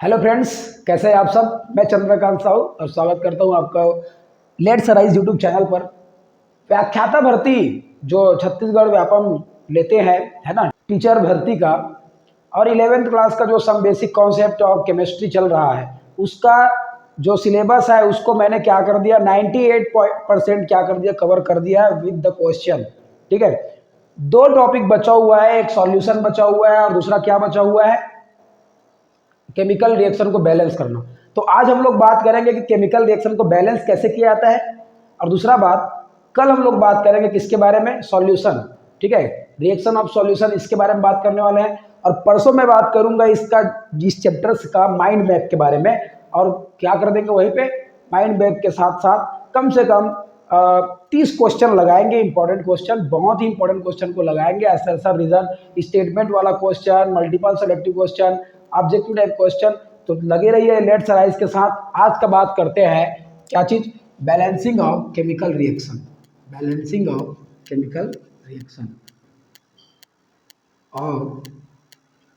Hello friends, कैसे हैं आप सब। मैं चंद्रकांत साहू और स्वागत करता हूं आपका लेट्स राइज यूट्यूब चैनल पर। व्याख्याता भर्ती जो छत्तीसगढ़ व्यापम लेते हैं, है ना, टीचर भर्ती का, और 11th क्लास का जो some basic concept of chemistry चल रहा है, उसका जो सिलेबस है उसको मैंने क्या कर दिया, 98% क्या कर दिया, कवर कर दिया है विद द क्वेश्चन। ठीक है, दो टॉपिक बचा हुआ है, एक सॉल्यूशन बचा हुआ है और दूसरा क्या बचा हुआ है, केमिकल रिएक्शन को बैलेंस करना। तो आज हम लोग बात करेंगे कि केमिकल रिएक्शन को बैलेंस कैसे किया जाता है, और दूसरा बात, कल हम लोग बात करेंगे किसके बारे में, सॉल्यूशन। ठीक है, रिएक्शन ऑफ सॉल्यूशन, इसके बारे में बात करने वाले हैं। और परसों मैं बात करूंगा इसका, जिस चैप्टर्स का माइंड मैप के बारे में, और क्या कर देंगे वहीं पे माइंड मैप के साथ साथ कम से कम 30 क्वेश्चन लगाएंगे, इंपॉर्टेंट क्वेश्चन, बहुत ही इंपॉर्टेंट क्वेश्चन को लगाएंगे। ऐसा रीजन स्टेटमेंट वाला question, multiple selective question, objective type question. तो लगे रहिए लेट्स राइज के साथ। आज का बात करते हैं क्या चीज, balancing of chemical reaction. Balancing of chemical reaction और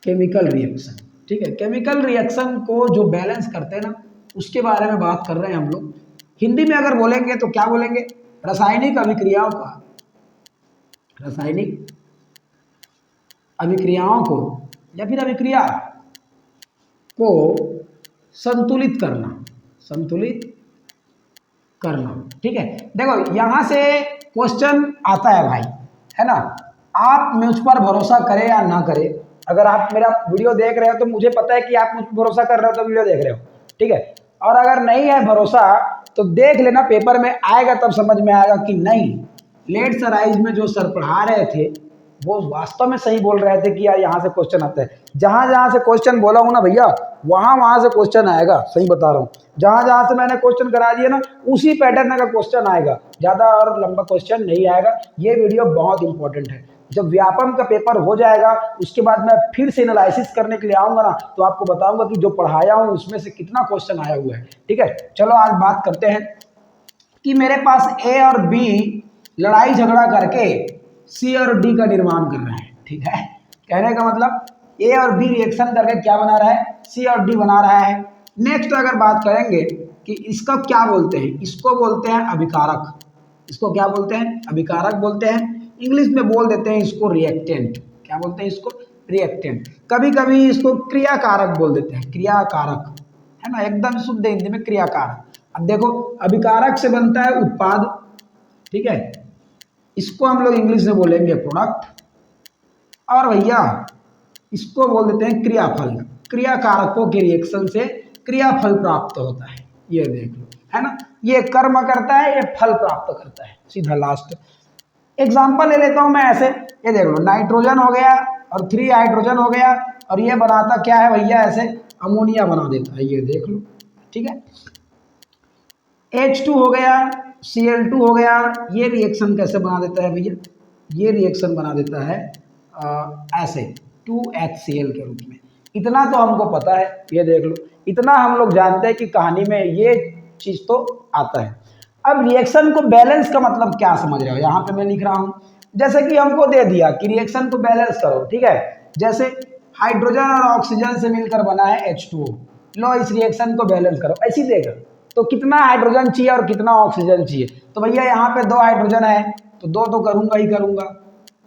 केमिकल रिएक्शन। ठीक है, केमिकल रिएक्शन को जो बैलेंस करते हैं ना, उसके बारे में बात कर रहे हैं हम लोग। हिंदी में अगर बोलेंगे तो क्या बोलेंगे, रासायनिक अभिक्रियाओं का, रासायनिक अभिक्रियाओं को या फिर अभिक्रिया को संतुलित करना, संतुलित करना। ठीक है, देखो यहां से क्वेश्चन आता है भाई, है ना। आप मुझ पर भरोसा करें या ना करें, अगर आप मेरा वीडियो देख रहे हो तो मुझे पता है कि आप मुझ पर भरोसा कर रहे हो तो वीडियो देख रहे हो। ठीक है, और अगर नहीं है भरोसा तो देख लेना, पेपर में आएगा तब समझ में आएगा कि नहीं, लेट्स राइज में जो सर पढ़ा रहे थे वो वास्तव में सही बोल रहे थे कि यार यहाँ से क्वेश्चन आता है। जहां जहां से क्वेश्चन बोला हूं ना भैया, वहां वहां से क्वेश्चन आएगा, सही बता रहा हूँ। जहां जहां से मैंने क्वेश्चन करा दिया ना, उसी पैटर्न का क्वेश्चन आएगा, ज्यादा और लंबा क्वेश्चन नहीं आएगा। ये वीडियो बहुत इंपॉर्टेंट है। जब व्यापम का पेपर हो जाएगा उसके बाद मैं फिर से एनालिसिस करने के लिए आऊंगा ना, तो आपको बताऊंगा कि जो पढ़ाया हूं उसमें से कितना क्वेश्चन आया हुआ है। ठीक है, चलो आज बात करते हैं कि मेरे पास ए और बी लड़ाई झगड़ा करके सी और डी का निर्माण कर रहे हैं। ठीक है, कहने का मतलब ए और बी रिएक्शन करके क्या बना रहा है, सी और डी बना रहा है। नेक्स्ट अगर बात करेंगे कि इसका क्या बोलते हैं, इसको बोलते हैं अभिकारक। इसको क्या बोलते हैं, अभिकारक बोलते हैं। इंग्लिश में बोल देते हैं इसको रिएक्टेंट। क्या बोलते हैं इसको, रिएक्टेंट। कभी कभी इसको क्रियाकारक बोल देते हैं, क्रियाकारक, है ना, एकदम शुद्ध हिंदी में क्रियाकारक। अब देखो, अभिकारक से बनता है उत्पाद। ठीक है, इसको हम लोग इंग्लिश में बोलेंगे प्रोडक्ट। और भैया इसको बोल देते हैं क्रियाफल। क्रियाकारकों के रिएक्शन से क्रियाफल प्राप्त होता है, ये देख लो, है ना। ये कर्म करता है, ये फल प्राप्त करता है, सीधा लास्ट। एग्जाम्पल ले लेता हूं मैं ऐसे, ये देख लो, नाइट्रोजन हो गया और 3 हाइड्रोजन हो गया, और ये बनाता क्या है भैया, ऐसे अमोनिया बना देता है, ये देख लो। ठीक है, H2 हो गया, Cl2 हो गया, ये रिएक्शन कैसे बना देता है भैया, ये रिएक्शन बना देता है ऐसे 2HCl के रूप में। इतना तो हमको पता है, ये देख लो, इतना हम लोग जानते हैं कि कहानी में ये चीज तो आता है। अब रिएक्शन को बैलेंस का मतलब क्या समझ रहे हो, यहाँ पे मैं लिख रहा हूँ, जैसे कि हमको दे दिया कि रिएक्शन को बैलेंस करो। ठीक है, जैसे हाइड्रोजन और ऑक्सीजन से मिलकर बना है H2O, लो इस रिएक्शन को बैलेंस करो, ऐसी देगा। तो कितना हाइड्रोजन चाहिए और कितना ऑक्सीजन चाहिए, तो भैया यहाँ पे 2 हाइड्रोजन है तो 2 तो करूंगा ही करूंगा,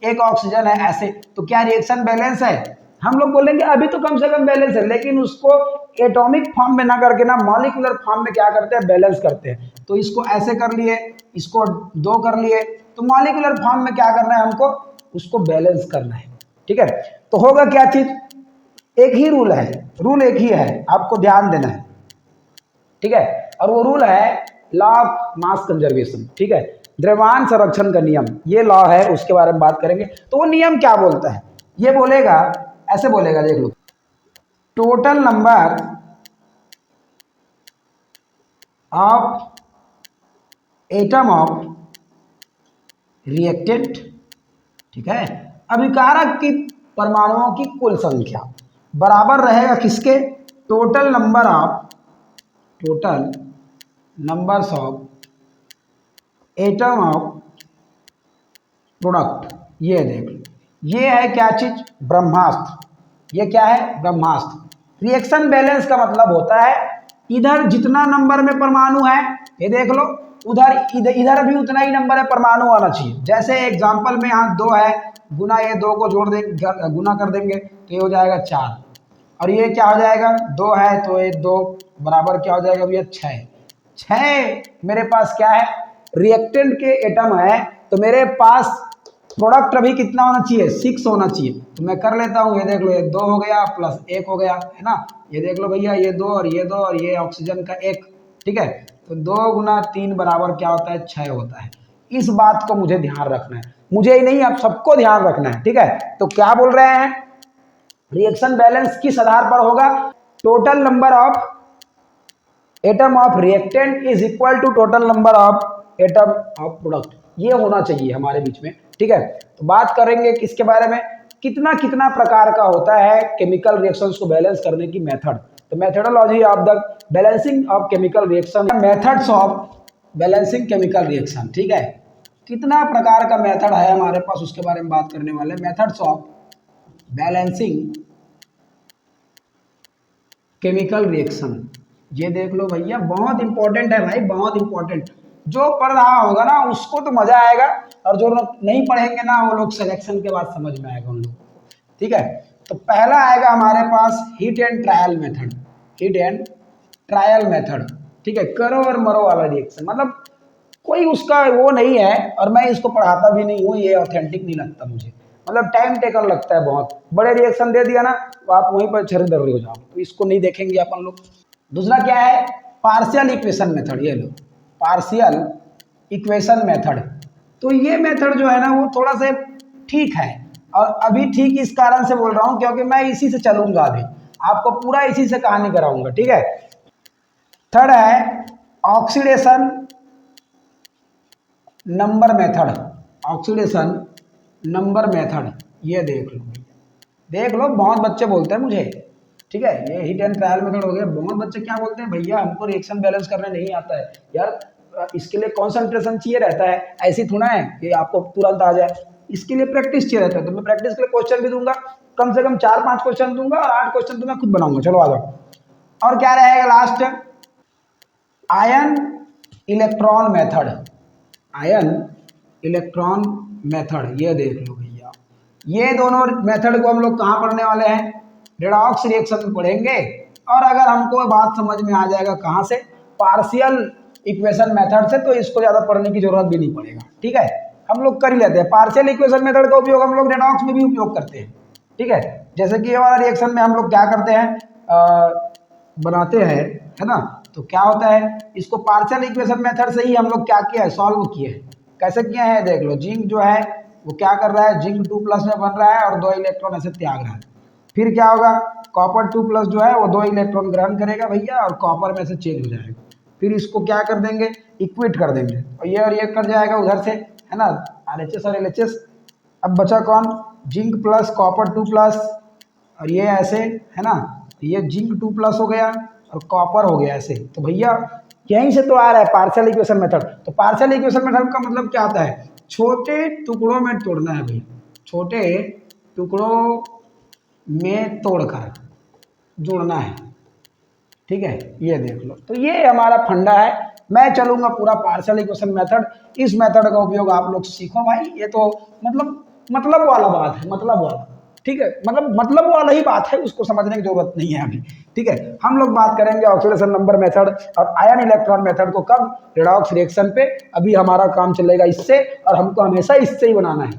1 ऑक्सीजन है ऐसे, तो क्या रिएक्शन बैलेंस है। हम लोग बोलेंगे अभी तो कम से कम बैलेंस है, लेकिन उसको एटॉमिक फॉर्म में ना करके ना मॉलिक्यूलर फॉर्म में क्या करते हैं, बैलेंस करते हैं। तो इसको ऐसे कर लिए, इसको 2 कर लिए, तो मॉलिक्यूलर फॉर्म में क्या करना है हमको, उसको बैलेंस करना है। ठीक है, तो होगा क्या चीज, एक ही रूल है, रूल एक ही है, आपको ध्यान देना है। ठीक है, और वो रूल है लॉ ऑफ मास कंजर्वेशन। ठीक है, द्रव्यमान संरक्षण का नियम, ये लॉ है, उसके बारे में बात करेंगे। तो वो नियम क्या बोलता है, ये बोलेगा, ऐसे बोलेगा, देख लो, total number of atom of reactant, ठीक है, अभिकारक की परमाणुओं की कुल संख्या बराबर रहेगा किसके, total number of, total numbers of atom of product. ये देख लो, ये है क्या चीज, ब्रह्मास्त्र। ये क्या है, ब्रह्मास्त्र। रिएक्शन बैलेंस का मतलब होता है इधर जितना नंबर में परमाणु है, ये देख लो, उधर इधर भी उतना ही नंबर है परमाणु आना चाहिए। जैसे एग्जांपल में यहाँ 2 है, गुना ये 2 को जोड़ देंगे, गुना कर देंगे तो ये हो जाएगा 4, और ये क्या हो जाएगा 2 है तो ये 2 बराबर क्या हो जाएगा भैया 6। 6 मेरे पास क्या है रिएक्टेंट के एटम है, तो मेरे पास प्रोडक्ट अभी कितना होना चाहिए 6 होना चाहिए। तो मैं कर लेता हूँ, ये देख लो, ये 2 हो गया प्लस 1 हो गया, है ना। ये देख लो भैया, ये 2 और ये 2 और ये ऑक्सीजन का 1, ठीक है। तो 2 गुना 3 बराबर क्या होता है 6 होता है। इस बात को मुझे ध्यान रखना है, मुझे ही नहीं आप सबको ध्यान रखना है, ठीक है। तो क्या बोल रहे हैं, रिएक्शन बैलेंस किस आधार पर होगा, total number of atom of reactant is equal to total number of atom of product, ये होना चाहिए हमारे बीच में, ठीक है। तो बात करेंगे किसके बारे में, कितना कितना प्रकार का होता है केमिकल रिएक्शंस को बैलेंस करने की मेथड। तो methodology of the balancing of chemical reaction, methods of balancing chemical reaction, ठीक है। कितना प्रकार का मेथड है हमारे पास उसके बारे में बात करने वाले, methods of balancing chemical reaction. ये देख लो भैया, बहुत इंपॉर्टेंट है भाई, बहुत इंपॉर्टेंट। जो पढ़ रहा होगा ना उसको तो मजा आएगा, और जो लोग नहीं पढ़ेंगे ना वो लोग सिलेक्शन के बाद समझ में आएगा उन लोगों को, ठीक है। तो पहला आएगा हमारे पास hit and trial method, hit and trial method, ठीक है। करो और मरो वाला रिएक्शन, मतलब कोई उसका वो नहीं है, और मैं इसको पढ़ाता भी नहीं हूँ, ये ऑथेंटिक नहीं लगता मुझे, मतलब टाइम टेकन लगता है बहुत। बड़े रिएक्शन दे दिया ना तो आप वहीं पर छर्रे दर्रे हो जाओ, तो इसको नहीं देखेंगे अपन लोग। दूसरा क्या है, पार्शियल इक्वेशन मेथड, ये लो पार्शियल इक्वेशन मेथड। तो ये मेथड जो है ना वो थोड़ा सा ठीक है, और अभी ठीक इस कारण से बोल रहा हूँ क्योंकि मैं इसी से चलूंगा, अभी आपको पूरा इसी से कहानी कराऊंगा, ठीक है। थर्ड है oxidation number method, oxidation number method, ये देख लो, देख लो, बहुत बच्चे बोलते हैं मुझे, ठीक है। ये हिट एंड ट्रायल मेथड हो गया, बहुत बच्चे क्या बोलते हैं, भैया हमको रिएक्शन बैलेंस करने नहीं आता है यार, इसके लिए कंसंट्रेशन चाहिए रहता है, ऐसी थोड़ा है कि आपको तुरंत आ जाए, इसके लिए प्रैक्टिस चाहिए रहता है। तो मैं प्रैक्टिस के लिए क्वेश्चन भी दूंगा, कम से कम 4-5 क्वेश्चन दूंगा, और 8 क्वेश्चन तो मैं खुद बनाऊंगा। चलो आ जाओ। और क्या रहेगा last, ion electron method, ion electron method, ये देख लो भैया। ये दोनों मेथड को हम लोग कहाँ पढ़ने वाले हैं, रेडॉक्स रिएक्शन में पढ़ेंगे। और अगर हमको बात समझ में आ जाएगा कहाँ से, पार्शियल इक्वेशन मेथड से, तो इसको ज़्यादा पढ़ने की जरूरत भी नहीं पड़ेगा, ठीक है। हम लोग कर ही लेते हैं पार्शियल इक्वेशन मेथड का उपयोग, हम लोग रेडॉक्स में भी उपयोग करते हैं, ठीक है। जैसे कि ये वाला रिएक्शन में हम लोग क्या करते हैं, बनाते हैं, है ना। तो क्या होता है, इसको पार्शियल इक्वेशन मेथड से ही हम लोग क्या किया है, सॉल्व किए हैं। कैसे किए हैं देख लो, जिंक जो है वो क्या कर रहा है, जिंक 2+ में बन रहा है और 2 इलेक्ट्रॉन ऐसे त्याग रहा है। फिर क्या होगा, कॉपर 2+ जो है वो 2 इलेक्ट्रॉन ग्रहण करेगा भैया, और कॉपर में से चेंज हो जाएगा। फिर इसको क्या कर देंगे, इक्विट कर देंगे, और ये कर जाएगा उधर से, है ना, RHS और LHS। अब बचा कौन, जिंक प्लस कॉपर 2+, और ये ऐसे, है ना, ये जिंक 2+ हो गया और कॉपर हो गया ऐसे। तो भैया यहीं से तो आ रहा है पार्शियल इक्वेशन मेथड। तो पार्शियल इक्वेशन मेथड का मतलब क्या होता है, छोटे टुकड़ों में तोड़ना है भैया, छोटे टुकड़ों में तोड़कर जोड़ना है, ठीक है। ये देख लो, तो ये हमारा फंडा है। मैं चलूंगा पूरा पार्शियल इक्वेशन मेथड, इस मेथड का उपयोग आप लोग सीखो भाई। ये तो मतलब वाला बात है, मतलब वाला, ठीक है, मतलब वाला ही बात है, उसको समझने की जरूरत नहीं है अभी, ठीक है। हम लोग बात करेंगे ऑक्सीडेशन नंबर मेथड और आयन इलेक्ट्रॉन मेथड को कब, रेडॉक्स रिएक्शन पे। अभी हमारा काम चलेगा इससे, और हमको हमेशा इससे ही बनाना है,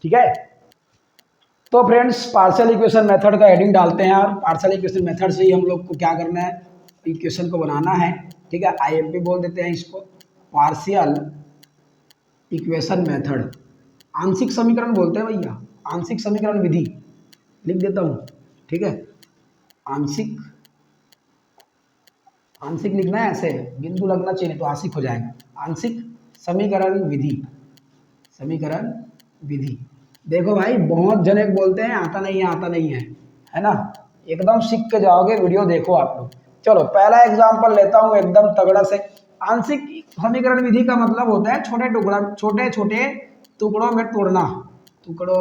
ठीक है। तो फ्रेंड्स पार्शियल इक्वेशन मेथड का हेडिंग डालते हैं, और पार्शियल इक्वेशन मेथड से ही हम लोग को क्या करना है, इक्वेशन को बनाना है, ठीक है। IMP बोल देते हैं इसको, पार्शियल इक्वेशन मेथड। आंशिक समीकरण बोलते हैं भैया, आंशिक समीकरण विधि लिख देता हूँ, ठीक है। आंशिक, आंशिक लिखना है ऐसे, बिंदु लगना चाहिए तो आंशिक हो जाएगा। आंशिक समीकरण विधि, समीकरण विधि। देखो भाई बहुत जने बोलते हैं आता नहीं है, आता नहीं है ना, एकदम सीख के जाओगे, वीडियो देखो आप लोग। चलो पहला एग्जांपल लेता हूँ एकदम तगड़ा से। आंशिक समीकरण विधि का मतलब होता है छोटे छोटे टुकड़ों में तोड़ना, टुकड़ों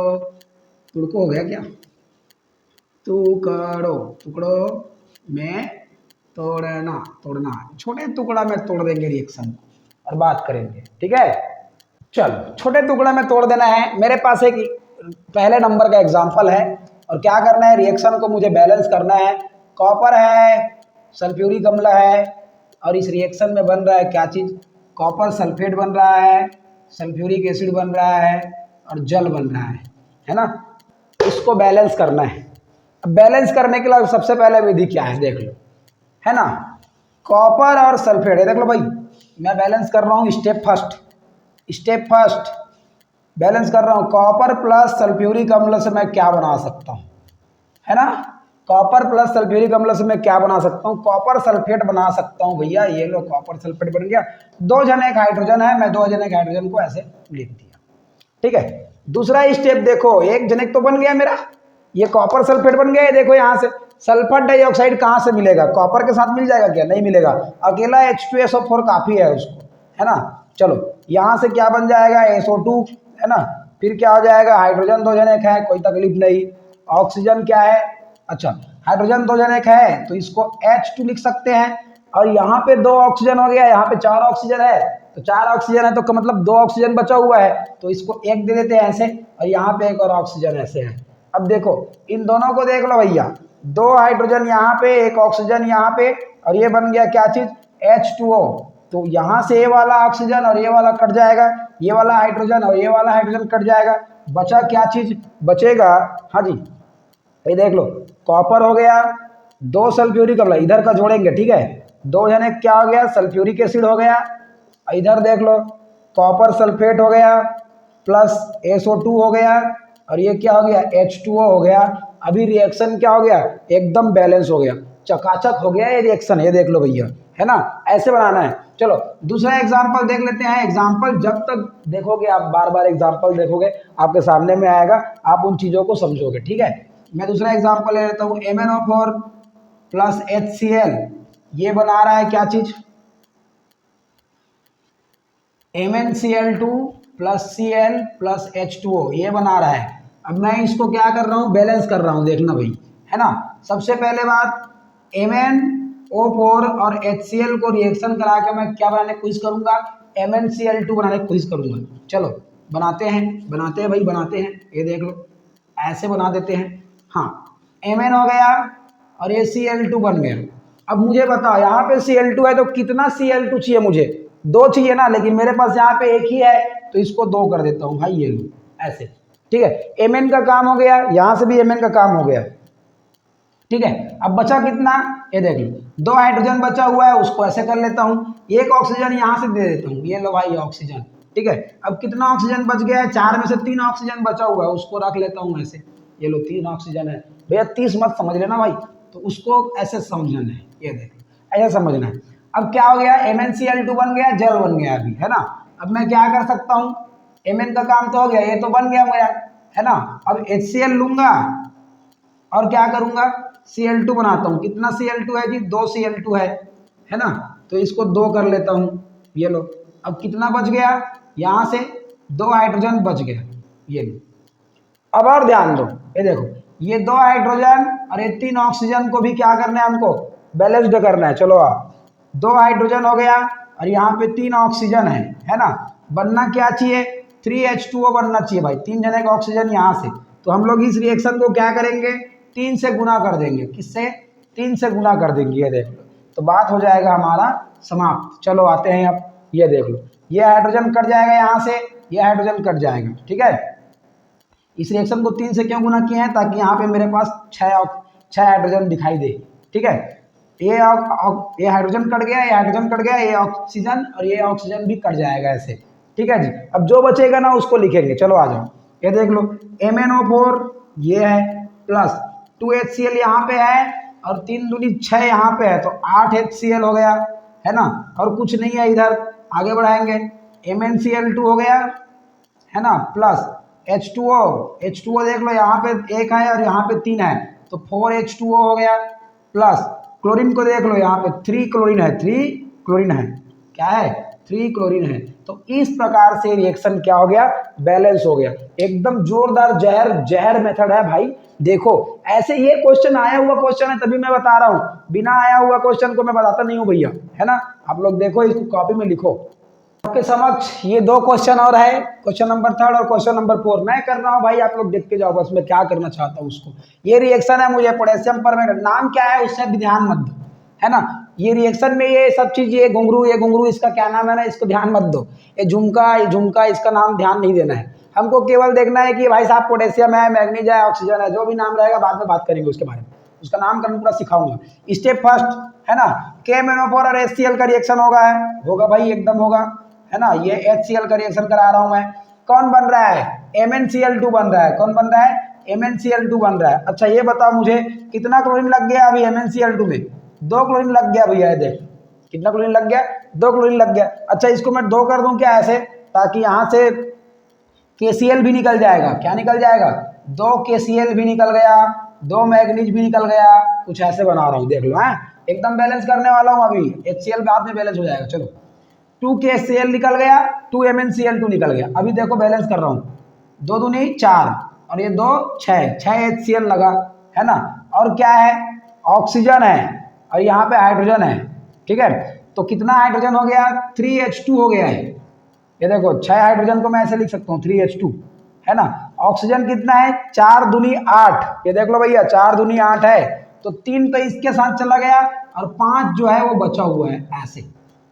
हो गया क्या, टुकड़ों में तोड़ना, तोड़ना, छोटे टुकड़ा में तोड़ देंगे रिएक्शन और बात करेंगे, ठीक है। चलो छोटे टुकड़े में तोड़ देना है। मेरे पास एक पहले नंबर का एग्जांपल है और क्या करना है, रिएक्शन को मुझे बैलेंस करना है। कॉपर है, सल्फ्यूरिक अम्ल है और इस रिएक्शन में बन रहा है क्या चीज़, कॉपर सल्फेट बन रहा है, सल्फ्यूरिक एसिड बन रहा है और जल बन रहा है ना। इसको बैलेंस करना है। अब बैलेंस करने के लिए सबसे पहले विधि क्या है देख लो, है ना। कॉपर और सल्फेट है, देख लो भाई, मैं बैलेंस कर रहा हूँ स्टेप फर्स्ट बैलेंस कर रहा हूँ। कॉपर प्लस सल्फ्यूरिक अम्ल से मैं क्या बना सकता हूँ, है ना। कॉपर प्लस सल्फ्यूरिक अम्ल से मैं क्या बना सकता हूँ, कॉपर सल्फेट बना सकता हूँ भैया। ये लो कॉपर सल्फेट बन गया। 2 जन एक हाइड्रोजन है, मैं 2 जन एक हाइड्रोजन को ऐसे लिख दिया, ठीक है। दूसरा स्टेप देखो, 1 जनिक तो बन गया मेरा, ये कॉपर सल्फेट बन गया। ये देखो यहाँ से सल्फर डाइऑक्साइड कहाँ से मिलेगा, कॉपर के साथ मिल जाएगा क्या, नहीं मिलेगा। अकेला H2SO4 काफी है उसको, है ना। चलो यहाँ से क्या बन जाएगा, SO2, है ना। फिर क्या हो जाएगा, हाइड्रोजन 2 जन एक है, कोई तकलीफ नहीं। ऑक्सीजन क्या है, अच्छा हाइड्रोजन 2 जन एक है तो इसको H2 लिख सकते हैं। और यहाँ पे 2 ऑक्सीजन हो गया, यहाँ पे 4 ऑक्सीजन है, तो 4 ऑक्सीजन है तो मतलब 2 ऑक्सीजन बचा हुआ है, तो इसको 1 दे देते हैं ऐसे, और यहाँ पे एक और ऑक्सीजन ऐसे है। अब देखो इन दोनों को देख लो भैया, 2 हाइड्रोजन यहाँ पे, 1 ऑक्सीजन यहाँ पे, और ये बन गया क्या चीज, H2O। तो यहाँ से ये वाला ऑक्सीजन और ये वाला कट जाएगा, ये वाला हाइड्रोजन और ये वाला हाइड्रोजन कट जाएगा, बचा क्या चीज बचेगा, हाँ जी ये देख लो, कॉपर हो गया, 2 सल्फ्यूरिक अम्ल इधर का जोड़ेंगे, ठीक है। 2 जने क्या हो गया, सल्फ्यूरिक एसिड हो गया, इधर देख लो कॉपर सल्फेट हो गया प्लस SO2 हो गया, और ये क्या हो गया, H2O हो गया। अभी रिएक्शन क्या हो गया, एकदम बैलेंस हो गया, चकाचक हो गया ये रिएक्शन, ये देख लो भैया, है ना। ऐसे बनाना है। चलो दूसरा एग्जांपल देख लेते हैं। एग्जांपल जब तक देखोगे आप, बार बार एग्जांपल देखोगे, आपके सामने में आएगा, आप उन चीज़ों को समझोगे, ठीक है। मैं दूसरा एग्जांपल ले लेता हूँ, MnO4 प्लस HCl, ये बना रहा है क्या चीज़, MnCl2 plus Cl plus H2O, ये बना रहा है। अब मैं इसको क्या कर रहा हूँ, बैलेंस कर रहा हूँ, देखना भाई, है ना। सबसे पहले बात, MnO4 और HCl को रिएक्शन करा के मैं क्या बनाने की कोशिश करूँगा, MnCl2 बनाने की कोशिश करूँगा। चलो बनाते हैं भाई, बनाते हैं, ये देख लो ऐसे बना देते हैं। हाँ Mn हो गया और ये Cl2 बन गया। अब मुझे बताओ यहाँ पे Cl2 है तो कितना Cl2 चाहिए मुझे, 2 चाहिए ना, लेकिन मेरे पास यहाँ पे 1 ही है तो इसको 2 कर देता हूँ भाई, ये लो ऐसे, ठीक है। Mn का काम हो गया, यहाँ से भी Mn का काम हो गया, ठीक है। अब बचा कितना, ये देख लो 2 हाइड्रोजन बचा हुआ है, उसको ऐसे कर लेता हूँ, 1 ऑक्सीजन यहाँ से दे देता हूँ, ये लो भाई ऑक्सीजन, ठीक है। अब कितना ऑक्सीजन बच गया है, 4 में से 3 ऑक्सीजन बचा हुआ है, उसको रख लेता हूँ ऐसे, ये लो 3 ऑक्सीजन है भैया, 30 मत समझ लेना भाई, तो उसको ऐसे समझना है, ये देख ऐसे समझना है। अब क्या हो गया, MnCl2 बन गया, जल बन गया अभी, है ना। अब मैं क्या कर सकता हूँ, Mn का काम तो हो गया, ये तो बन गया मेरा, है ना। अब HCl लूंगा और क्या करूंगा, Cl2 बनाता हूँ। कितना Cl2 है जी, 2 Cl2 है ना, तो इसको 2 कर लेता हूँ, ये लो। अब कितना बच गया, यहाँ से 2 हाइड्रोजन बच गया, ये लो। अब और ध्यान दो, ये देखो ये 2 हाइड्रोजन और ये 3 ऑक्सीजन को भी क्या करना है हमको, बैलेंस्ड करना है। चलो आप 2 हाइड्रोजन हो गया और यहाँ पे 3 ऑक्सीजन है ना। बनना क्या चाहिए, 3H2O बनना चाहिए भाई, 3 जने का ऑक्सीजन यहाँ से। तो हम लोग इस रिएक्शन को क्या करेंगे, 3 से गुना कर देंगे, किससे, 3 से गुना कर देंगे, ये देख लो, तो बात हो जाएगा हमारा समाप्त। चलो आते हैं अब, ये देख लो, ये हाइड्रोजन कट जाएगा यहाँ से, ये हाइड्रोजन कट जाएगा, ठीक है। इस रिएक्शन को 3 से क्यों गुना किए हैं, ताकि यहाँ पे मेरे पास 6 हाइड्रोजन दिखाई दे, ठीक है। ये हाइड्रोजन कट गया, ये हाइड्रोजन कट गया, ये ऑक्सीजन और ये ऑक्सीजन भी कट जाएगा ऐसे, ठीक है जी। अब जो बचेगा ना उसको लिखेंगे, चलो आ जाओ, ये देख लो MnO4 ये है प्लस 2HCl यहाँ पे है और 3 दूनी 6 यहाँ पे है, तो 8HCl हो गया, है ना। और कुछ नहीं है इधर, आगे बढ़ाएंगे, MnCl2 हो गया, है ना, प्लस H2O देख लो यहाँ पे 1 है और यहाँ पे 3 है, तो 4H2O हो गया, प्लस क्लोरीन को देख लो यहाँ पे 3 क्लोरीन है, 3 क्लोरीन है, क्या है 3 क्लोरीन है। तो इस प्रकार से रिएक्शन क्या हो गया, बैलेंस हो गया। एकदम जोरदार जहर मेथड है भाई। देखो ऐसे ये क्वेश्चन आया हुआ क्वेश्चन है तभी मैं बता रहा हूँ, बिना आया हुआ क्वेश्चन को मैं बताता नहीं हूँ भैया, है ना। आप लोग देखो, इसको कॉपी में लिखो। आपके समक्ष ये 2 क्वेश्चन और है, क्वेश्चन नंबर 3 और क्वेश्चन नंबर 4 मैं कर रहा हूँ भाई, आप लोग देखते जाओ बस मैं क्या करना चाहता हूँ उसको। ये रिएक्शन है, मुझे पोटेशियम परमैंगनेट, नाम क्या है उससे भी ध्यान मत दो, है ना। ये रिएक्शन में ये सब चीज, ये घुंघरू इसका क्या नाम है ना, इसको ध्यान मत दो। ये झुमका इसका नाम ध्यान नहीं देना है हमको, केवल देखना है कि भाई साहब पोटेशियम है, मैग्नीज है, ऑक्सीजन है, जो भी नाम रहेगा बाद में बात करेंगे उसके बारे में, उसका नामकरण पूरा सिखाऊंगा। स्टेप फर्स्ट है ना, KMnO4 और HCl का रिएक्शन होगा भाई, एकदम होगा, है ना। ये HCl का रिएक्शन करा रहा हूं मैं। कौन बन रहा है, MnCl2 बन रहा है। कौन बन रहा है, MnCl2 बन रहा है। अच्छा ये बताओ मुझे कितना क्लोरीन लग गया अभी MnCl2 में, 2 क्लोरीन लग गया भैया, देख कितना क्लोरीन लग गया, 2 क्लोरीन लग गया। अच्छा इसको मैं 2 कर दूं क्या ऐसे, ताकि यहाँ से KCl भी निकल जाएगा। क्या निकल जाएगा, 2 KCl भी निकल गया, 2 मैग्नीज भी निकल गया। कुछ ऐसे बना रहा हूँ, देख लो है, एकदम बैलेंस करने वाला हूँ अभी। HCl बाद में बैलेंस हो जाएगा। चलो 2 KCl निकल गया, 2 MnCl2 निकल गया। अभी देखो बैलेंस कर रहा हूँ, 2 दूनी 4 और ये 2 6 HCl लगा, है ना। और क्या है, ऑक्सीजन है और यहाँ पे हाइड्रोजन है, ठीक है। तो कितना हाइड्रोजन हो गया, 3H2 हो गया है। ये देखो 6 हाइड्रोजन को मैं ऐसे लिख सकता हूँ 3H2, है ना। ऑक्सीजन कितना है, 4 दूनी 8, ये देख लो भैया 4 दूनी 8 है। तो 3 तो इसके साथ चला गया और 5 जो है वो बचा हुआ है ऐसे,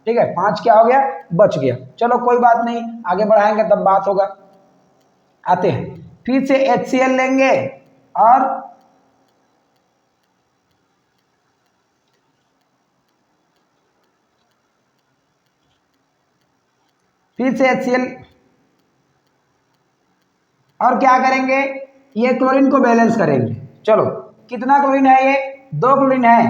ठीक है। 5 क्या हो गया, बच गया। चलो कोई बात नहीं, आगे बढ़ाएंगे तब बात होगा। आते हैं फिर से HCl लेंगे और फिर से HCl और क्या करेंगे, ये क्लोरीन को बैलेंस करेंगे। चलो कितना क्लोरीन है, ये 2 क्लोरीन है।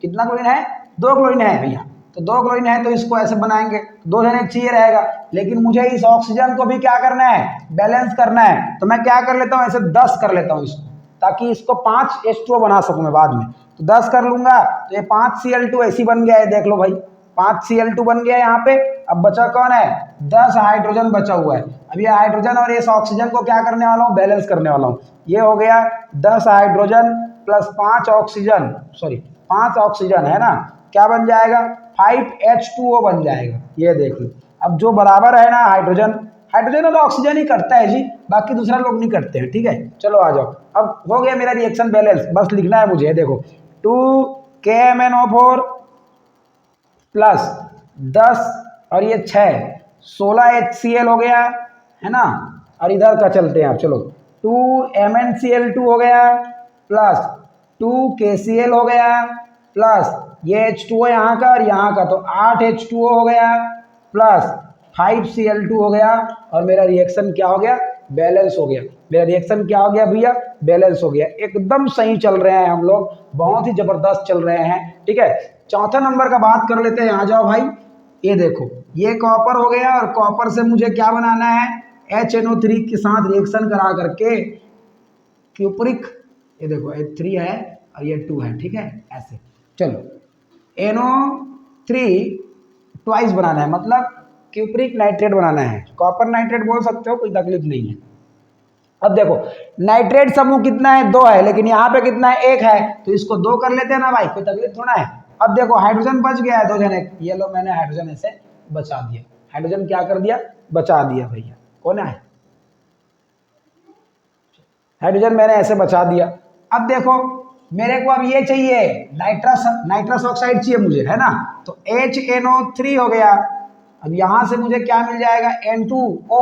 कितना क्लोरीन है, 2 क्लोरीन है भैया। तो 2 क्लोरीन है तो इसको ऐसे बनाएंगे, 2 जन एक चाहिए रहेगा। लेकिन मुझे इस ऑक्सीजन को भी क्या करना है, बैलेंस करना है। तो मैं क्या कर लेता हूँ, ऐसे 10 कर लेता हूँ इसको, ताकि इसको 5 H2O बना सकूँ मैं बाद में। तो 10 कर लूंगा तो ये 5 Cl2 ऐसी बन गया है, देख लो भाई 5 Cl2 बन गया यहाँ पे। अब बचा कौन है, 10 हाइड्रोजन बचा हुआ है। अब ये हाइड्रोजन और इस ऑक्सीजन को क्या करने वाला हूँ, बैलेंस करने वाला हूँ। ये हो गया 10 hydrogen plus 5 oxygen, sorry 5 oxygen, है ना। क्या बन जाएगा, 5H2O बन जाएगा। ये देख लो, अब जो बराबर है ना हाइड्रोजन और ऑक्सीजन ही करता है जी, बाकी दूसरा लोग नहीं करते हैं, ठीक है। चलो आ जाओ, अब हो गया मेरा रिएक्शन बैलेंस। बस लिखना है मुझे, देखो 2 KMnO4 प्लस 10 और ये 16 HCl हो गया, है ना। और इधर का चलते हैं आप, चलो 2 MnCl2 हो गया प्लस 2 KCl हो गया प्लस ये H2O यहाँ का और यहाँ का, तो 8 H2O हो गया प्लस 5 Cl2 हो गया। और मेरा रिएक्शन क्या हो गया, बैलेंस हो गया। मेरा रिएक्शन क्या हो गया भैया, बैलेंस हो गया। एकदम सही चल रहे हैं हम लोग, बहुत ही जबरदस्त चल रहे हैं, ठीक है। चौथा नंबर का बात कर लेते हैं, आ जाओ भाई। ये देखो ये कॉपर हो गया और कॉपर से मुझे क्या बनाना है, HNO3 के साथ रिएक्शन करा करके क्यूपरिक, ये देखो H3 है और ये 2 है, ठीक है। ऐसे चलो NO3 ट्वाइस बनाना है, मतलब क्यूपरिक नाइट्रेट बनाना है। कॉपर नाइट्रेट बोल सकते हो, कोई तकलीफ नहीं है। अब देखो नाइट्रेट समूह कितना है, 2 है, लेकिन यहाँ पे कितना है, 1 है। तो इसको 2 कर लेते हैं ना भाई, कोई तकलीफ थोड़ा है। अब देखो हाइड्रोजन बच गया है 2 जन एक, ये लो मैंने हाइड्रोजन ऐसे बचा दिया। हाइड्रोजन क्या कर दिया, बचा दिया भैया। कौन है, हाइड्रोजन मैंने ऐसे बचा दिया। अब देखो मेरे को अब ये चाहिए, नाइट्रस ऑक्साइड चाहिए मुझे, है ना। तो HNO3 हो गया। अब यहाँ से मुझे क्या मिल जाएगा, N2O।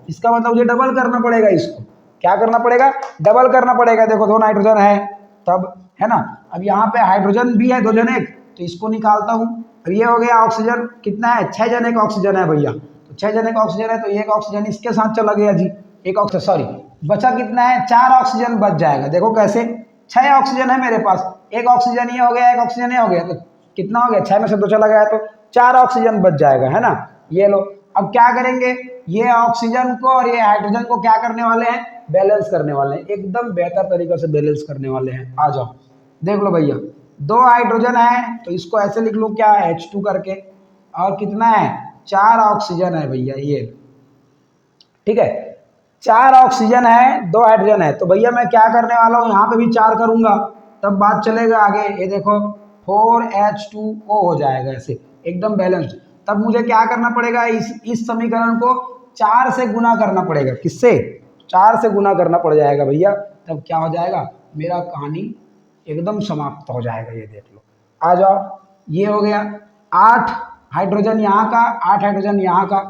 इसका मतलब मुझे डबल करना पड़ेगा, इसको क्या करना पड़ेगा, डबल करना पड़ेगा। देखो 2 नाइट्रोजन है तब, है ना। अब यहाँ पे हाइड्रोजन भी है 2 जन एक, तो इसको निकालता हूँ। अब ये हो गया ऑक्सीजन, कितना है, 6 जन एक ऑक्सीजन है भैया। तो 6 जन एक ऑक्सीजन है, तो एक ऑक्सीजन इसके साथ चला गया जी। एक ऑक्सीजन, सॉरी बचा कितना है, 4 ऑक्सीजन बच जाएगा। देखो कैसे, 6 ऑक्सीजन है मेरे पास, एक ऑक्सीजन ये हो गया, एक ऑक्सीजन ये हो गया, तो कितना हो गया, 6 में से 2 चला गया, तो 4 ऑक्सीजन बच जाएगा, है ना। ये लो, अब क्या करेंगे, ये ऑक्सीजन को और ये हाइड्रोजन को क्या करने वाले हैं, बैलेंस करने वाले हैं। एकदम बेहतर तरीके से बैलेंस करने वाले हैं। आ जाओ देख लो भैया, 2 हाइड्रोजन है तो इसको ऐसे लिख लो क्या, H2 करके। और कितना है, 4 ऑक्सीजन है भैया ये, ठीक है, 4 ऑक्सीजन है 2 हाइड्रोजन है। तो भैया मैं क्या करने वाला हूँ, यहाँ पे भी 4 करूँगा तब बात चलेगा आगे। ये देखो 4H2O हो जाएगा ऐसे एकदम बैलेंस। तब मुझे क्या करना पड़ेगा, इस समीकरण को 4 से गुना करना पड़ेगा। किससे? 4 से गुना करना पड़ जाएगा भैया, तब क्या हो जाएगा, मेरा कहानी एकदम समाप्त हो जाएगा। ये देख लो, आ जाओ, ये हो गया 8 हाइड्रोजन यहाँ का, 8 हाइड्रोजन यहाँ का,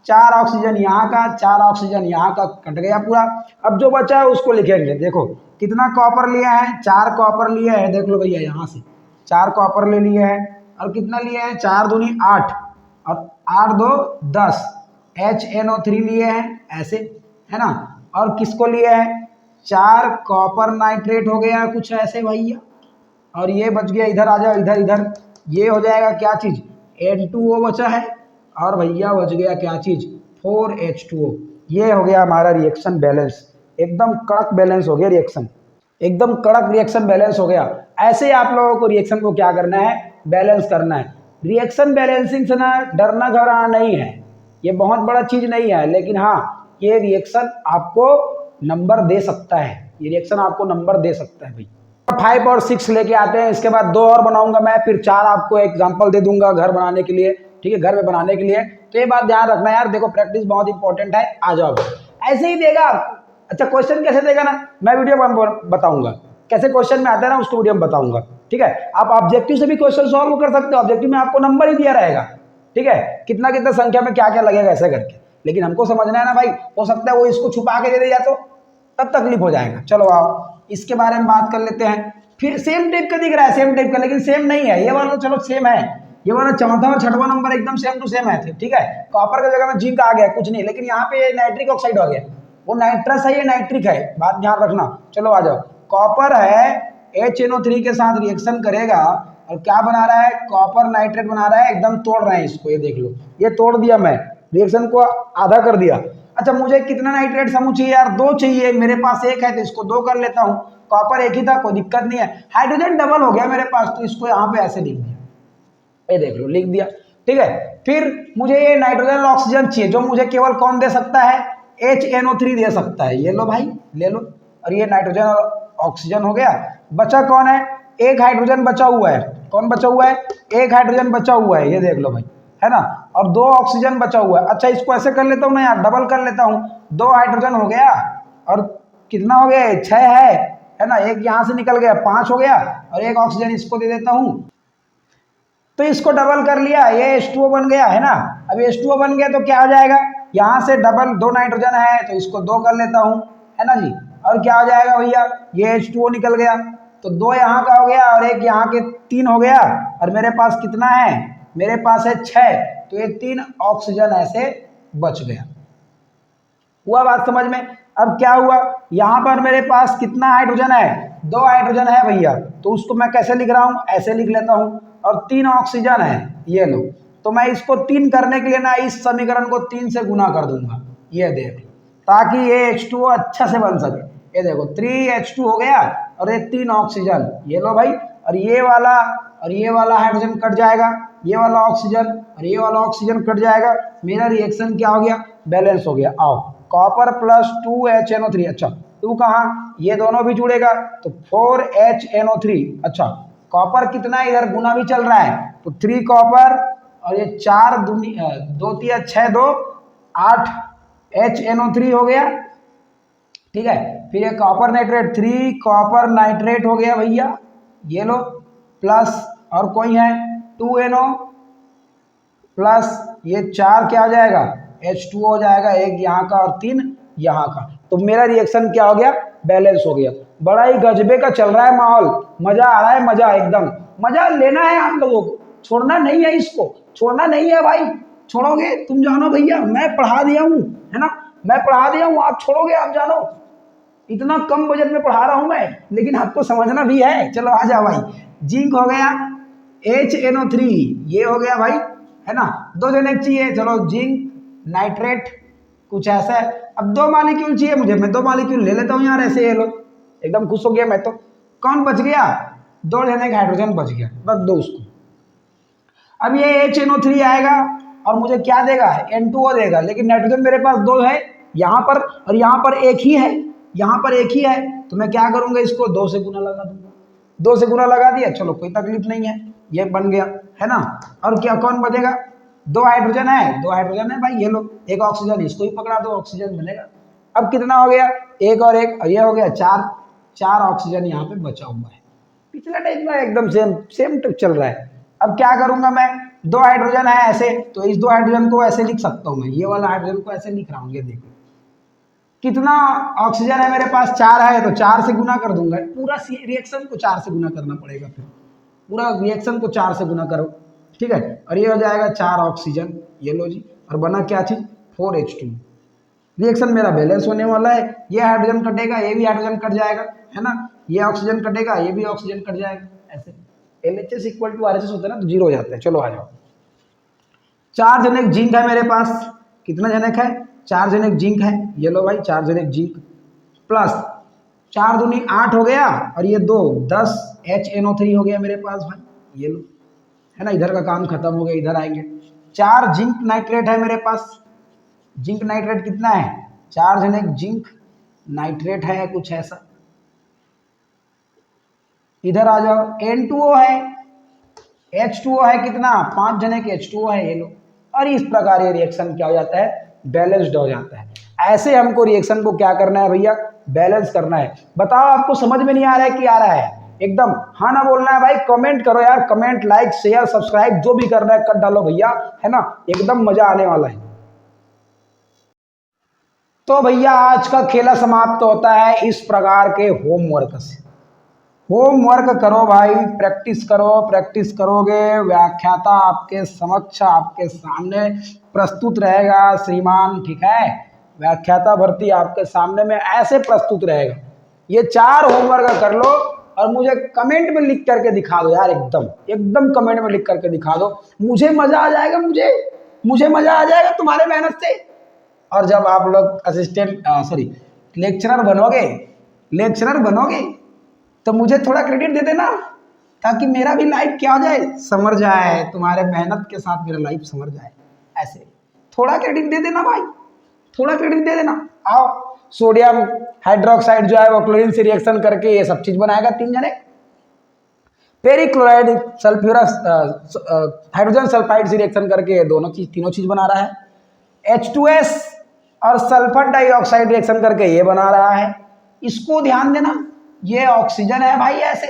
4 ऑक्सीजन यहाँ का, 4 ऑक्सीजन यहाँ का, कट गया पूरा। अब जो बचा है उसको लिखेंगे। देखो कितना कॉपर लिया है, 4 कॉपर लिया है, देख लो भैया यहाँ से 4 कॉपर ले लिए हैं। और कितना लिया है, 4 दूनी 8 और 8 दो 10, HNO3 लिए हैं ऐसे, है ना। और किसको लिए हैं, 4 कॉपर नाइट्रेट हो गया कुछ ऐसे भैया। और ये बच गया, इधर आ जाओ, इधर इधर, ये हो जाएगा क्या चीज़, N2O बचा है। और भैया बच गया क्या चीज़, 4H2O। ये हो गया हमारा रिएक्शन बैलेंस, एकदम कड़क बैलेंस हो गया रिएक्शन, एकदम कड़क रिएक्शन बैलेंस हो गया। ऐसे आप लोगों को रिएक्शन को क्या करना है, बैलेंस करना है। रिएक्शन बैलेंसिंग से ना डरना घबराना नहीं है, ये बहुत बड़ा चीज़ नहीं है, लेकिन हाँ ये रिएक्शन आपको नंबर दे सकता है, ये रिएक्शन आपको नंबर दे सकता है भाई। 5 और 6 लेके आते हैं, इसके बाद 2 और बनाऊंगा मैं, फिर 4 आपको एग्जांपल दे दूंगा घर बनाने के लिए, ठीक है, घर में बनाने के लिए। तो ये बात ध्यान रखना यार, देखो प्रैक्टिस बहुत इंपॉर्टेंट है। आ जाओ, ऐसे ही देगा आपको। अच्छा क्वेश्चन कैसे देगा ना, मैं वीडियो में बताऊंगा कैसे क्वेश्चन में आता है ना, उसको वीडियो में बताऊंगा, ठीक है। आप ऑब्जेक्टिव से भी क्वेश्चन सॉल्व कर सकते हो, ऑब्जेक्टिव में आपको नंबर ही दिया रहेगा, ठीक है, कितना कितना संख्या में क्या क्या लगेगा ऐसे करके। लेकिन हमको समझना है ना भाई, हो सकता है वो इसको छुपा के दे दे या तो तब तकलीफ हो जाएगा। चलो आओ इसके बारे में बात कर लेते हैं। फिर सेम टाइप का दिख रहा है, सेम टाइप का, लेकिन सेम नहीं है ये वाला, चलो सेम है, ये वाला चौथा और छठवां नंबर एकदम सेम टू सेम है, ठीक है। कॉपर की जगह में जिंक आ गया, कुछ नहीं, लेकिन यहाँ पे नाइट्रिक ऑक्साइड हो गया, वो नाइट्रस है ये नाइट्रिक है, बात ध्यान रखना। चलो आ जाओ, कॉपर है HNO3 के साथ रिएक्शन करेगा और क्या बना रहा है, कॉपर नाइट्रेट बना रहा है, एकदम तोड़ रहे हैं इसको, ये देख लो, ये तोड़ दिया मैं, रिएक्शन को आधा कर दिया। अच्छा मुझे कितना नाइट्रेट समूह चाहिए यार, 2 चाहिए, मेरे पास 1 है तो इसको 2 कर लेता हूँ, कॉपर 1 ही था, कोई दिक्कत नहीं है। हाइड्रोजन डबल हो गया मेरे पास, तो इसको यहाँ पे ऐसे लिख दिया, ये देख लो लिख दिया, ठीक है। फिर मुझे ये नाइट्रोजन और ऑक्सीजन चाहिए, जो मुझे केवल कौन दे सकता है, HNO3 दे सकता है, ये लो भाई ले लो। और ये नाइट्रोजन और ऑक्सीजन हो गया, बचा कौन है, 1 हाइड्रोजन बचा हुआ है, कौन बचा हुआ है, 1 हाइड्रोजन बचा हुआ है, ये देख लो भाई, है ना। और 2 ऑक्सीजन बचा हुआ है। अच्छा इसको ऐसे कर लेता हूँ ना यार, डबल कर लेता हूँ, 2 हाइड्रोजन हो गया और कितना हो गया, 6 है ना, 1 यहाँ से निकल गया, 5 हो गया, और 1 ऑक्सीजन इसको दे देता हूँ, तो इसको डबल कर लिया, ये H2O बन गया, है ना। अब H2O बन गया तो क्या हो जाएगा, यहाँ से डबल 2 नाइट्रोजन है तो इसको 2 कर लेता हूँ, है ना जी। और क्या हो जाएगा भैया, ये H2O निकल गया, तो 2 यहाँ का हो गया और 1 यहाँ के 3 हो गया, और मेरे पास कितना है, मेरे पास है 6, तो ये 3 ऑक्सीजन ऐसे बच गया। हुआ बात समझ में। अब क्या हुआ, यहाँ पर मेरे पास कितना हाइड्रोजन है, 2 हाइड्रोजन है भैया, तो उसको मैं कैसे लिख रहा हूँ, ऐसे लिख लेता हूँ। और 3 ऑक्सीजन है, ये लो, तो मैं इसको 3 करने के लिए ना इस समीकरण को 3 से गुना कर दूंगा, ये देख लो, ताकि ये H2O अच्छा से बन सके। ये देखो 3H2 हो गया और ये 3 ऑक्सीजन, ये लो भाई, और ये वाला हाइड्रोजन कट जाएगा, ये वाला ऑक्सीजन और ये वाला ऑक्सीजन कट जाएगा, मेरा रिएक्शन क्या हो गया, बैलेंस हो गया। आओ कॉपर प्लस 2HNO3, अच्छा 2 कहाँ, ये दोनों भी जुड़ेगा तो 4HNO3। अच्छा कॉपर कितना है, इधर गुना भी चल रहा है, तो 3 कॉपर और ये 4 2 3 6 2 8 HNO3 हो गया, ठीक है। फिर ये कॉपर नाइट्रेट, 3 कॉपर नाइट्रेट हो गया भैया, ये लो, प्लस और कोई है 2NO प्लस ये 4 क्या हो जाएगा, H2O हो जाएगा, 1 यहाँ का और 3 यहाँ का। तो मेरा रिएक्शन क्या हो गया, बैलेंस हो गया। बड़ा ही गजबे का चल रहा है माहौल, मजा आ रहा है, मजा एकदम, मजा लेना है आप लोगों को, छोड़ना नहीं है, इसको छोड़ना नहीं है भाई, छोड़ोगे तुम जानो भैया, मैं पढ़ा दिया हूँ, है ना, मैं पढ़ा दिया हूँ, आप छोड़ोगे आप जानो, इतना कम बजट में पढ़ा रहा हूँ मैं, लेकिन आपको समझना भी है। चलो आ जाओ भाई, जिंक हो गया, HNO3 ये हो गया भाई, है ना, 2 जने चाहिए, चलो जिंक नाइट्रेट कुछ ऐसा है। अब 2 मॉलिक्यूल चाहिए मुझे, मैं 2 मॉलिक्यूल ले लेता हूँ यार, ऐसे ये लो, एकदम खुश हो गया मैं तो। कौन बच गया, 2 जने का हाइड्रोजन बच गया, बस 2 उसको। अब ये HNO3 आएगा और मुझे क्या देगा, N2O देगा। लेकिन नाइट्रोजन मेरे पास 2 है यहाँ पर, और यहाँ पर एक ही है, यहाँ पर एक ही है, तो मैं क्या करूँगा, इसको 2 से गुना लगा दूंगा। 2 से गुना लगा दिया, चलो कोई तकलीफ नहीं है, ये बन गया, है ना। और क्या कौन बचेगा, 2 हाइड्रोजन है, 2 हाइड्रोजन है भाई, ये लो, एक ऑक्सीजन, इसको ही पकड़ा दो, ऑक्सीजन बनेगा। अब कितना हो गया, एक और एक, और ये हो गया 4, 4 ऑक्सीजन यहाँ पे बचा हुआ है। पिछला टाइप में एकदम सेम चल रहा है। अब क्या करूंगा मैं, 2 हाइड्रोजन है ऐसे, तो इस 2 हाइड्रोजन को ऐसे लिख सकता हूँ मैं, ये वाला हाइड्रोजन को ऐसे लिख रहा हूँ, ये देखो कितना ऑक्सीजन है मेरे पास, 4 है, तो 4 से गुना कर दूंगा, पूरा रिएक्शन को 4 से गुना करना पड़ेगा, फिर पूरा रिएक्शन को 4 से गुना करो, ठीक है। और ये हो जाएगा 4 ऑक्सीजन, ये लो जी, और बना क्या चीज, 4H2। रिएक्शन मेरा बैलेंस होने वाला है, ये हाइड्रोजन कटेगा, ये भी हाइड्रोजन कट जाएगा, है ना, ये ऑक्सीजन कटेगा, ये भी ऑक्सीजन कट जाएगा, ऐसे LHS इक्वल टू RHS होता है ना, तो 0 हो जाता है। चलो आ जाओ, 4 जनक जिंक है मेरे पास, कितना जनक है, 4 जनक जिंक है, ये लो भाई 4 जनक जिंक, प्लस 4 दूनी 8 हो गया, और ये 2 10 HNO3 हो गया मेरे पास भाई, ये लो, है ना, इधर का काम खत्म हो गया, इधर आएंगे। 4 जिंक नाइट्रेट है मेरे पास, जिंक नाइट्रेट कितना है, 4 जनक जिंक नाइट्रेट है, कुछ ऐसा। इधर आ जाओ, N2O है, H2O है कितना, 5 जनक H2O है, ये लो। और इस प्रकार ये रिएक्शन क्या हो जाता है, बैलेंस्ड हो जाता है। ऐसे हमको रिएक्शन को क्या करना है भैया, बैलेंस करना है। बताओ आपको समझ में नहीं आ रहा है कि आ रहा है, एकदम हाँ ना बोलना है भाई, कमेंट करो यार, कमेंट लाइक शेयर सब्सक्राइब जो भी करना है कर डालो भैया, है ना, एकदम मजा आने वाला है। तो भैया आज का खेला समाप्त होता है इस प्रकार के होमवर्क से। होमवर्क करो भाई, प्रैक्टिस करो, प्रैक्टिस करोगे व्याख्याता आपके समक्ष आपके सामने प्रस्तुत रहेगा श्रीमान, ठीक है, व्याख्याता भर्ती आपके सामने में ऐसे प्रस्तुत रहेगा। ये 4 होमवर्क कर लो और मुझे कमेंट में लिख करके दिखा दो यार, एकदम एकदम कमेंट में लिख करके दिखा दो, मुझे मजा आ जाएगा, मुझे मजा आ जाएगा तुम्हारे मेहनत से। और जब आप लोग लेक्चरर बनोगे तो मुझे थोड़ा क्रेडिट दे देना, ताकि मेरा भी लाइफ क्या हो जाए, समर जाए, तुम्हारे मेहनत के साथ मेरा लाइफ समर जाए। ऐसे थोड़ा क्रेडिट दे देना भाई, थोड़ा क्रेडिट दे देना। आओ, सोडियम हाइड्रोक्साइड जो है वो क्लोरीन से रिएक्शन करके ये सब चीज बनाएगा 3 जने, पेरिक्लोराइड सल्फ्यूरस हाइड्रोजन सल्फाइड से रिएक्शन करके तीनों चीज बना रहा है। H2S और सल्फर डाइऑक्साइड रिएक्शन करके ये बना रहा है। इसको ध्यान देना, ये ऑक्सीजन है भाई ऐसे,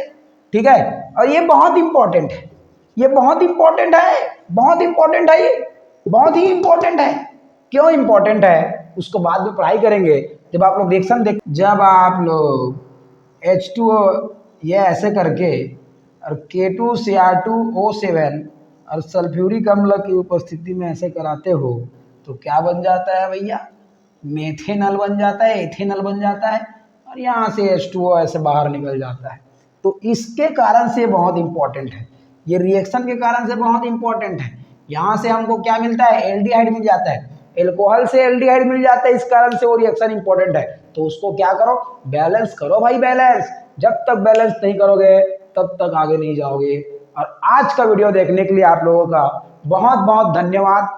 ठीक है। और ये बहुत इंपॉर्टेंट है, ये बहुत इंपॉर्टेंट है, बहुत इंपॉर्टेंट है, ये बहुत ही इंपॉर्टेंट है। क्यों इंपॉर्टेंट है उसको बाद में पढ़ाई करेंगे, जब आप लोग रिएक्शन देख, जब आप लोग H2O ये ऐसे करके और K2Cr2O7 और सल्फ्यूरिक अम्ल की उपस्थिति में ऐसे कराते हो तो क्या बन जाता है भैया, मेथेनॉल बन जाता है, एथेनॉल बन जाता है, और यहाँ से H2O ऐसे बाहर निकल जाता है। तो इसके कारण से बहुत इंपॉर्टेंट है, ये रिएक्शन के कारण से बहुत इंपॉर्टेंट है। यहाँ से हमको क्या मिलता है, एल्डिहाइड मिल जाता है, एल्कोहल से एल्डिहाइड मिल जाता है, इस कारण से वो रिएक्शन इंपॉर्टेंट है। तो उसको क्या करो, बैलेंस करो भाई, बैलेंस। जब तक बैलेंस नहीं करोगे तब तक आगे नहीं जाओगे। और आज का वीडियो देखने के लिए आप लोगों का बहुत बहुत धन्यवाद।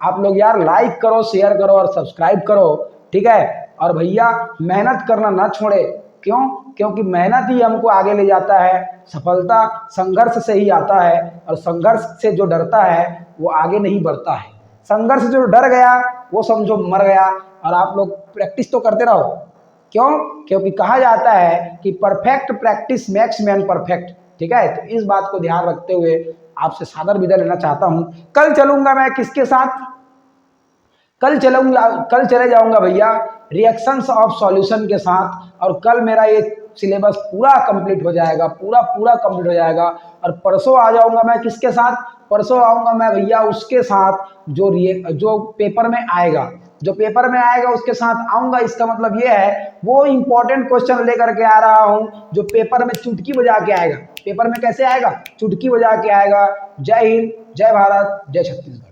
आप लोग यार लाइक करो, शेयर करो और सब्सक्राइब करो, ठीक है। और भैया मेहनत करना ना छोड़े, क्यों, क्योंकि मेहनत ही हमको आगे ले जाता है। सफलता संघर्ष से ही आता है, और संघर्ष से जो डरता है वो आगे नहीं बढ़ता है। संघर्ष से जो डर गया वो समझो मर गया। और आप लोग प्रैक्टिस तो करते रहो, क्यों, क्योंकि कहा जाता है कि perfect practice makes man perfect, ठीक है। तो इस बात को ध्यान रखते हुए आपसे सादर विदा लेना चाहता हूं। कल चलूंगा मैं किसके साथ, कल चले जाऊंगा भैया रिएक्शंस ऑफ सॉल्यूशन के साथ। और कल मेरा ये सिलेबस पूरा कंप्लीट हो जाएगा, पूरा कंप्लीट हो जाएगा। और परसों आ जाऊंगा मैं किसके साथ, परसों आऊंगा मैं भैया उसके साथ जो पेपर में आएगा, जो पेपर में आएगा उसके साथ आऊंगा। इसका मतलब ये है वो इंपॉर्टेंट क्वेश्चन लेकर के आ रहा हूं जो पेपर में चुटकी बजा के आएगा। पेपर में कैसे आएगा, चुटकी बजा के आएगा। जय हिंद, जय भारत, जय छत्तीसगढ़।